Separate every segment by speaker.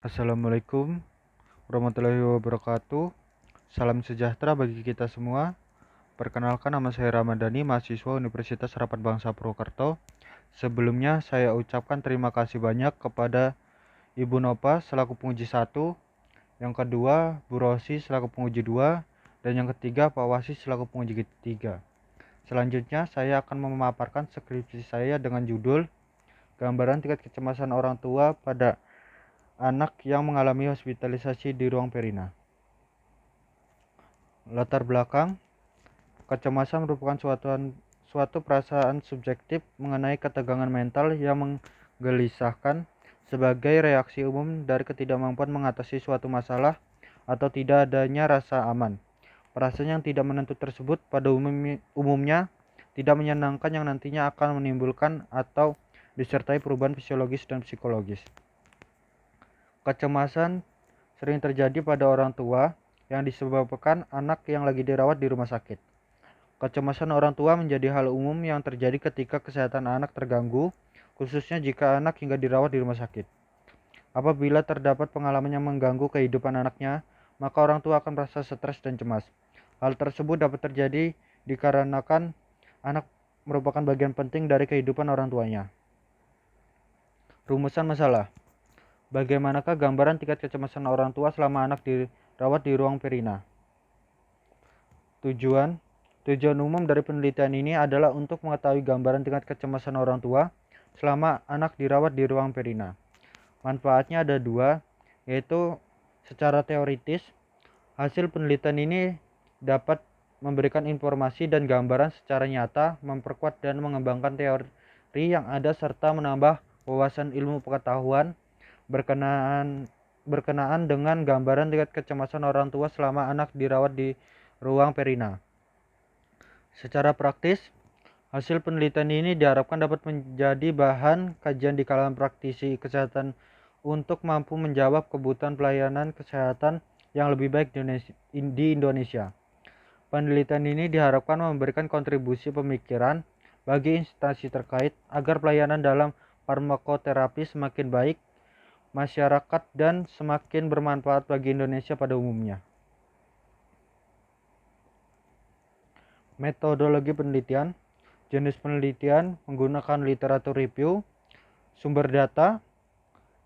Speaker 1: Assalamualaikum warahmatullahi wabarakatuh. Salam sejahtera bagi kita semua. Perkenalkan, nama saya Ramadhani, mahasiswa Universitas Harapan Bangsa Purwokerto. Sebelumnya saya ucapkan terima kasih banyak kepada Ibu Nova selaku penguji 1, yang kedua Bu Rosi selaku penguji 2, dan yang ketiga Pak Wasis selaku penguji 3. Selanjutnya saya akan memaparkan skripsi saya dengan judul Gambaran tingkat kecemasan orang tua pada anak yang mengalami hospitalisasi di ruang perina. Latar belakang, kecemasan merupakan suatu perasaan subjektif mengenai ketegangan mental yang menggelisahkan sebagai reaksi umum dari ketidakmampuan mengatasi suatu masalah atau tidak adanya rasa aman. Perasaan yang tidak menentu tersebut pada umumnya tidak menyenangkan yang nantinya akan menimbulkan atau disertai perubahan fisiologis dan psikologis. Kecemasan sering terjadi pada orang tua yang disebabkan anak yang lagi dirawat di rumah sakit. Kecemasan orang tua menjadi hal umum yang terjadi ketika kesehatan anak terganggu, khususnya jika anak hingga dirawat di rumah sakit. Apabila terdapat pengalaman yang mengganggu kehidupan anaknya, maka orang tua akan merasa stres dan cemas. Hal tersebut dapat terjadi dikarenakan anak merupakan bagian penting dari kehidupan orang tuanya. Rumusan masalah. Bagaimanakah gambaran tingkat kecemasan orang tua selama anak dirawat di ruang perina? Tujuan umum dari penelitian ini adalah untuk mengetahui gambaran tingkat kecemasan orang tua selama anak dirawat di ruang perina. Manfaatnya ada dua, yaitu secara teoritis, hasil penelitian ini dapat memberikan informasi dan gambaran secara nyata, memperkuat dan mengembangkan teori yang ada serta menambah wawasan ilmu pengetahuan berkenaan dengan gambaran tingkat kecemasan orang tua selama anak dirawat di ruang perina. Secara praktis, hasil penelitian ini diharapkan dapat menjadi bahan kajian di kalangan praktisi kesehatan untuk mampu menjawab kebutuhan pelayanan kesehatan yang lebih baik di Indonesia. Penelitian ini diharapkan memberikan kontribusi pemikiran bagi instansi terkait agar pelayanan dalam farmakoterapi semakin baik masyarakat dan semakin bermanfaat bagi Indonesia pada umumnya. Metodologi penelitian. Jenis penelitian menggunakan literatur review, sumber data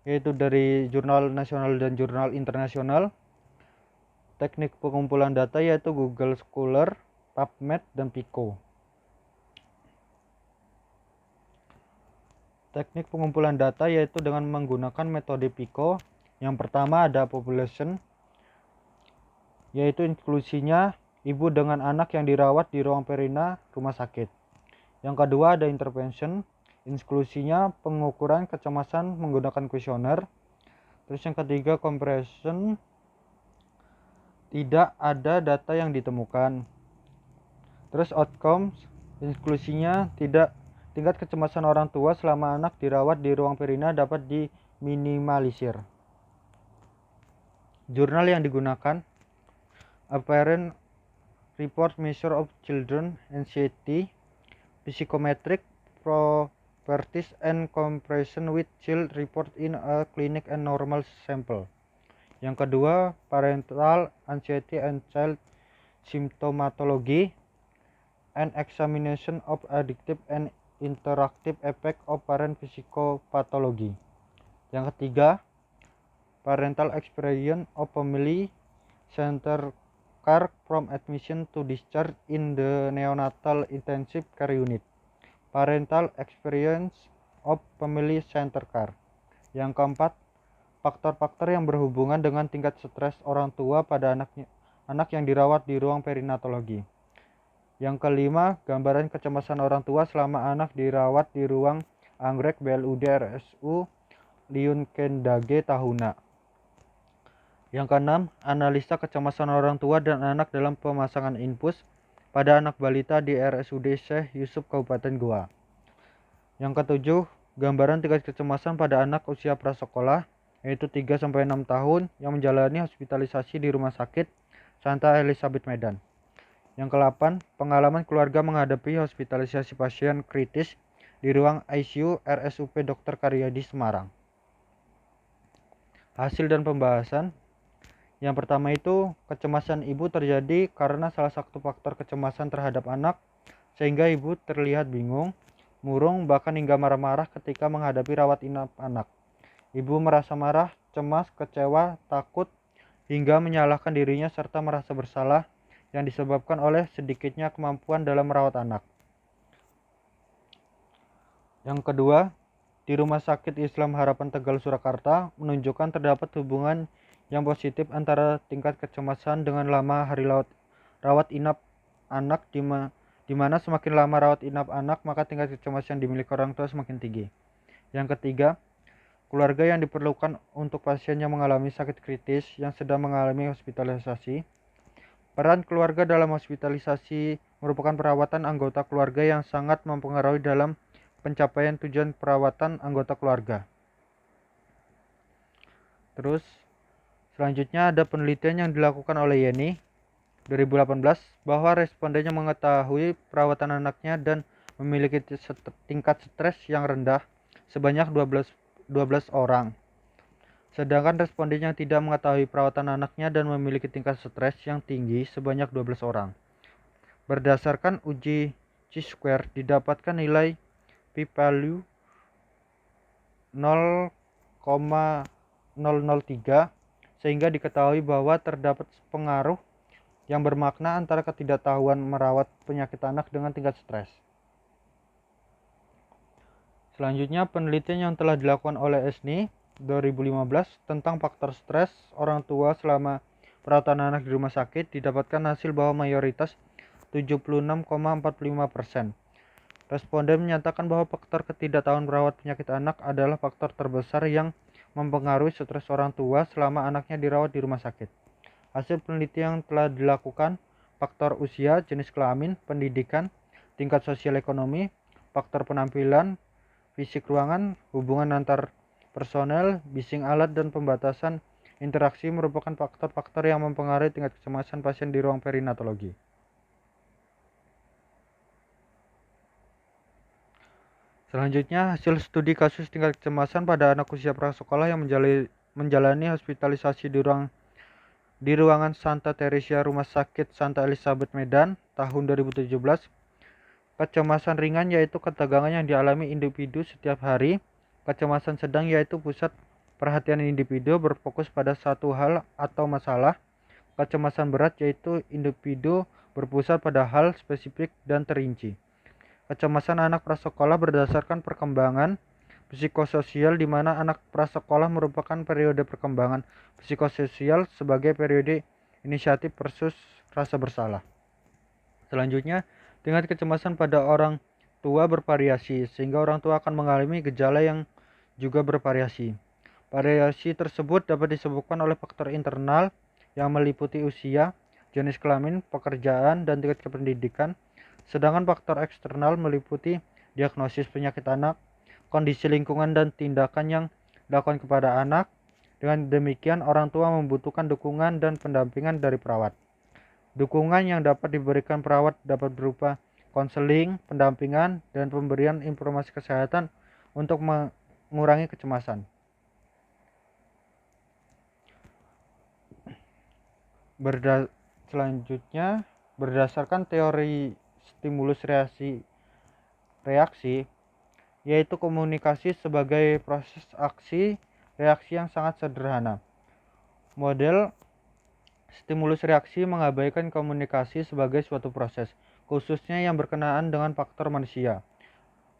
Speaker 1: yaitu dari jurnal nasional dan jurnal internasional. Teknik pengumpulan data yaitu Google Scholar, PubMed, dan Pico. Teknik pengumpulan data yaitu dengan menggunakan metode Pico. Yang pertama ada population, yaitu inklusinya ibu dengan anak yang dirawat di ruang perina rumah sakit. Yang kedua ada intervention, inklusinya pengukuran kecemasan menggunakan kuesioner. Terus yang ketiga comparison, tidak ada data yang ditemukan. Terus outcomes, inklusinya tingkat kecemasan orang tua selama anak dirawat di ruang perina dapat diminimalisir. Jurnal yang digunakan, Apparent Report Measure of Children Anxiety, Psychometric Properties and Comparison with Child Report in a Clinic and Normal Sample. Yang kedua, Parental Anxiety and Child Symptomatology, an examination of addictive and interactive effect of parent psychopathology. Yang ketiga, parental experience of family center care from admission to discharge in the neonatal intensive care unit. Parental experience of family center care. Yang keempat, faktor-faktor yang berhubungan dengan tingkat stres orang tua pada anak yang dirawat di ruang perinatologi. Yang kelima, gambaran kecemasan orang tua selama anak dirawat di ruang anggrek BLUD RSU Liun Kendage Tahuna. Yang keenam, analisa kecemasan orang tua dan anak dalam pemasangan infus pada anak balita di RSUD Syekh Yusuf Kabupaten Goa. Yang ketujuh, gambaran tingkat kecemasan pada anak usia prasekolah yaitu 3-6 tahun yang menjalani hospitalisasi di Rumah Sakit Santa Elizabeth Medan. Yang ke-8, pengalaman keluarga menghadapi hospitalisasi pasien kritis di ruang ICU RSUP Dr. Karyadi Semarang. Hasil dan pembahasan. Yang pertama itu, kecemasan ibu terjadi karena salah satu faktor kecemasan terhadap anak, sehingga ibu terlihat bingung, murung, bahkan hingga marah-marah ketika menghadapi rawat inap anak. Ibu merasa marah, cemas, kecewa, takut, hingga menyalahkan dirinya serta merasa bersalah yang disebabkan oleh sedikitnya kemampuan dalam merawat anak. Yang kedua, di Rumah Sakit Islam Harapan Tegal Surakarta menunjukkan terdapat hubungan yang positif antara tingkat kecemasan dengan lama hari rawat inap anak, di mana semakin lama rawat inap anak maka tingkat kecemasan dimiliki orang tua semakin tinggi. Yang ketiga, keluarga yang diperlukan untuk pasien yang mengalami sakit kritis yang sedang mengalami hospitalisasi. Peran keluarga dalam hospitalisasi merupakan perawatan anggota keluarga yang sangat mempengaruhi dalam pencapaian tujuan perawatan anggota keluarga. Terus selanjutnya ada penelitian yang dilakukan oleh Yeni 2018 bahwa respondennya mengetahui perawatan anaknya dan memiliki tingkat stres yang rendah sebanyak 12 orang. Sedangkan responden yang tidak mengetahui perawatan anaknya dan memiliki tingkat stres yang tinggi sebanyak 12 orang. Berdasarkan uji chi-square didapatkan nilai p-value 0,003 sehingga diketahui bahwa terdapat pengaruh yang bermakna antara ketidaktahuan merawat penyakit anak dengan tingkat stres. Selanjutnya, penelitian yang telah dilakukan oleh Esni 2015 tentang faktor stres orang tua selama perawatan anak di rumah sakit didapatkan hasil bahwa mayoritas 76,45% responden menyatakan bahwa faktor ketidaktahuan merawat penyakit anak adalah faktor terbesar yang mempengaruhi stres orang tua selama anaknya dirawat di rumah sakit. Hasil penelitian yang telah dilakukan, faktor usia, jenis kelamin, pendidikan, tingkat sosial ekonomi, faktor penampilan, fisik ruangan, hubungan antar personel, bising alat, dan pembatasan interaksi merupakan faktor-faktor yang mempengaruhi tingkat kecemasan pasien di ruang perinatologi. Selanjutnya, hasil studi kasus tingkat kecemasan pada anak usia prasekolah yang menjalani hospitalisasi di ruangan Santa Teresia Rumah Sakit Santa Elizabeth Medan tahun 2017. Kecemasan ringan yaitu ketegangan yang dialami individu setiap hari. Kecemasan sedang yaitu pusat perhatian individu berfokus pada satu hal atau masalah. Kecemasan berat yaitu individu berpusat pada hal spesifik dan terinci. Kecemasan anak prasekolah berdasarkan perkembangan psikososial di mana anak prasekolah merupakan periode perkembangan psikososial sebagai periode inisiatif versus rasa bersalah. Selanjutnya, tingkat kecemasan pada orang tua bervariasi sehingga orang tua akan mengalami gejala yang juga bervariasi. Variasi tersebut dapat disebabkan oleh faktor internal yang meliputi usia, jenis kelamin, pekerjaan, dan tingkat pendidikan. Sedangkan faktor eksternal meliputi diagnosis penyakit anak, kondisi lingkungan, dan tindakan yang dilakukan kepada anak. Dengan demikian, orang tua membutuhkan dukungan dan pendampingan dari perawat. Dukungan yang dapat diberikan perawat dapat berupa konseling, pendampingan, dan pemberian informasi kesehatan untuk mengurangi kecemasan. Selanjutnya, berdasarkan teori stimulus reaksi, yaitu komunikasi sebagai proses aksi reaksi yang sangat sederhana. Model stimulus reaksi mengabaikan komunikasi sebagai suatu proses, khususnya yang berkenaan dengan faktor manusia.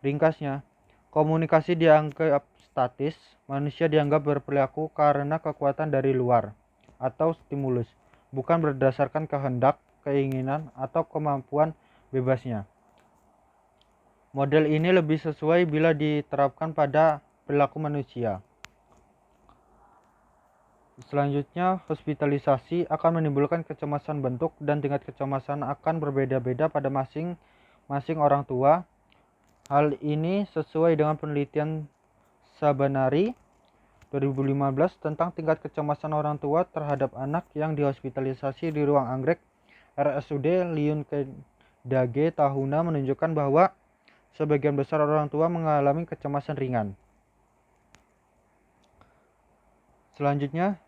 Speaker 1: Ringkasnya, komunikasi dianggap statis, manusia dianggap berperilaku karena kekuatan dari luar atau stimulus, bukan berdasarkan kehendak, keinginan, atau kemampuan bebasnya. Model ini lebih sesuai bila diterapkan pada perilaku manusia. Selanjutnya, hospitalisasi akan menimbulkan kecemasan bentuk dan tingkat kecemasan akan berbeda-beda pada masing-masing orang tua. Hal ini sesuai dengan penelitian Sabanari 2015 tentang tingkat kecemasan orang tua terhadap anak yang dihospitalisasi di ruang anggrek RSUD Liyun Kedage Tahuna menunjukkan bahwa sebagian besar orang tua mengalami kecemasan ringan. Selanjutnya,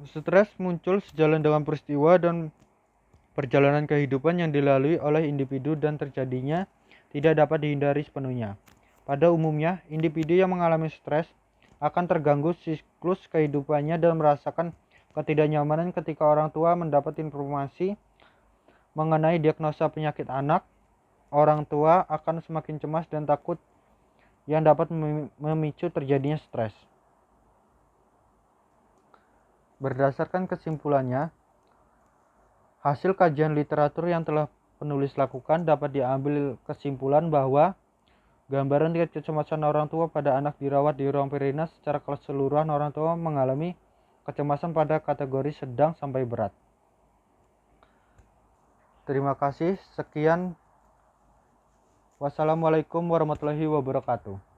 Speaker 1: stres muncul sejalan dengan peristiwa dan perjalanan kehidupan yang dilalui oleh individu dan terjadinya tidak dapat dihindari sepenuhnya. Pada umumnya, individu yang mengalami stres akan terganggu siklus kehidupannya dan merasakan ketidaknyamanan ketika orang tua mendapat informasi mengenai diagnosa penyakit anak. Orang tua akan semakin cemas dan takut yang dapat memicu terjadinya stres. Berdasarkan kesimpulannya, hasil kajian literatur yang telah penulis lakukan dapat diambil kesimpulan bahwa gambaran kecemasan orang tua pada anak dirawat di ruang perina secara keseluruhan orang tua mengalami kecemasan pada kategori sedang sampai berat. Terima kasih, sekian. Wassalamualaikum warahmatullahi wabarakatuh.